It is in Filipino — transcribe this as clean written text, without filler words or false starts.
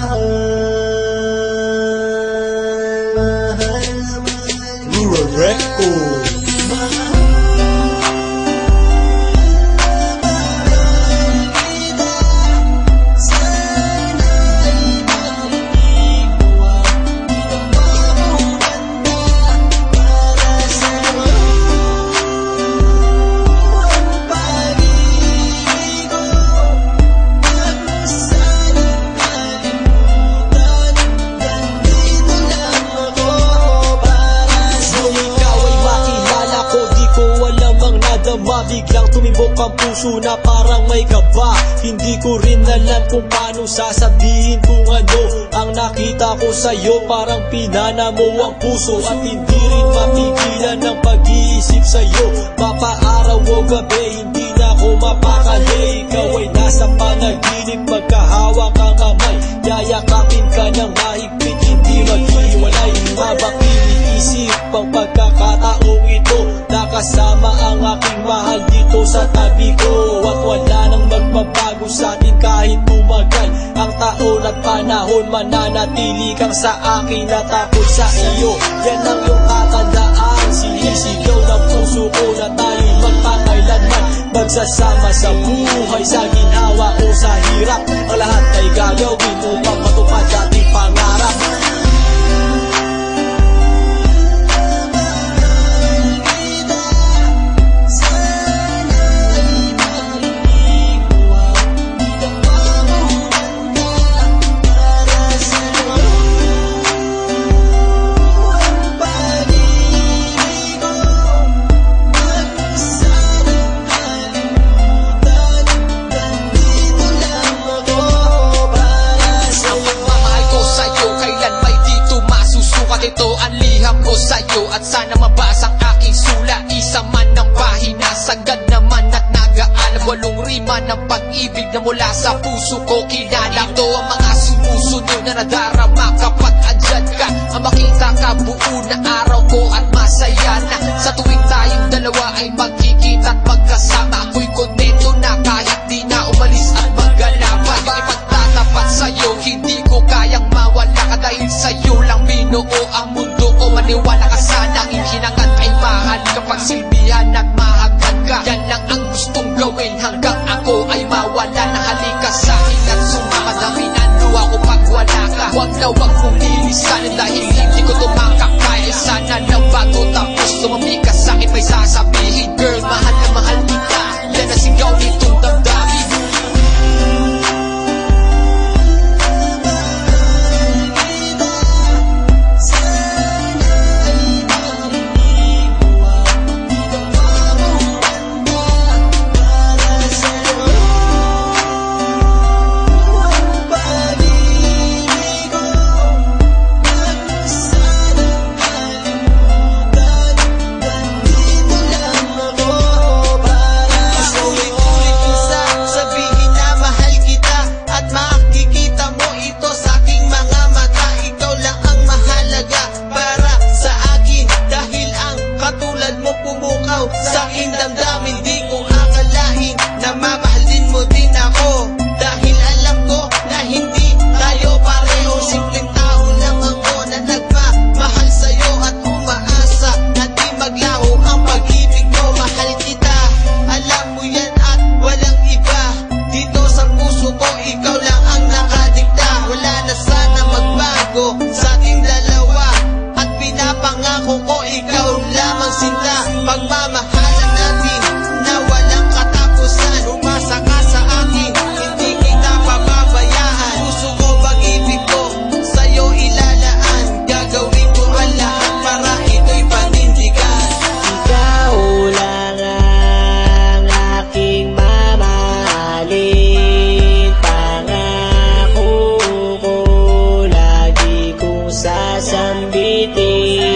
mahal. Rural Record. Biglang tumibok ang puso na parang may kaba. Hindi ko rin alam kung paano sasabihin kung ano ang nakita ko sa'yo. Parang pinana mo ang puso at hindi rin mapigilan ng pag-iisip sa'yo. Mapaaraw o gabi, hindi na ako mapakali. Ikaw ay nasa panaginip, magkahawak ang kamay. Yayakapin ka ng mahigpit, hindi maghiwalay. Habang iniisip ang pagkakataong ito, nakasama ang aking mahal dito sa tabi ko. At wala nang magbabago sa atin kahit tumagal ang taon at panahon. Mananatili kang sa akin at ako sa iyo. Yan ang iyong tatandaan. Sinisigaw ng puso ko na tayo'y magpakailanman magsasama sa buhay, sa ginawa o sa hirap. Ang lahat ay gagawin upang matupad ating pangarap. Ito ang liham ko sa'yo at sana mabasa ang aking sula. Isa man ng pahina, sagad naman at nag-aalab. 8 rima ng pag-ibig na mula sa puso ko kinala. Ito ang mga sumusunod na nadarama kapag andyan ka. Ang makita ka buo na araw ko at masaya na. Sa tuwing tayong dalawa ay magkikita at magkasama, ako'y kontento na kahit di na umalis at maggalapa. Yung ipagtatapat sa'yo, hindi ko kayang mawala ka dahil sa'yo lang binuo ang mundo ko. Maniwala ka sana, hinangat ay mahal kapag silbihan at mahagkan ka. Yan lang ang gustong gawin hanggang ako ay mawala na. Halika sa'kin at sumama na minano ako pag wala ka. Huwag na huwag mong lilisanin dahil hindi ko tumakakaya. Sana na bago tapos tumami ka sa'kin may sasabihin. Girl, mahal na mahal kita, yan ang sigaw nitong damdamin. Sa aking damdamin, di ko akalain na mamahalin mo din ako. Dahil alam ko na hindi tayo pareho. Simpleng tao lang ako na nagmamahal sa'yo at umaasa na di maglaho ang pag-ibig ko. Mahal kita, alam mo yan at walang iba. Dito sa puso ko, ikaw lang ang nakadikta. Wala na sana magbago sa ating dalawa at pinapangako ko ikaw lamang sinta. Pagmamahalan natin na walang katapusan. Umasa ka sa akin, hindi kita pababayaan. Puso ko, pag-ibig ko, sa'yo ilalaan. Gagawin ko ang lahat para ito'y panindigan. Ikaw lang ang aking mamahalin. Pangako ko, lagi kong sasambitin.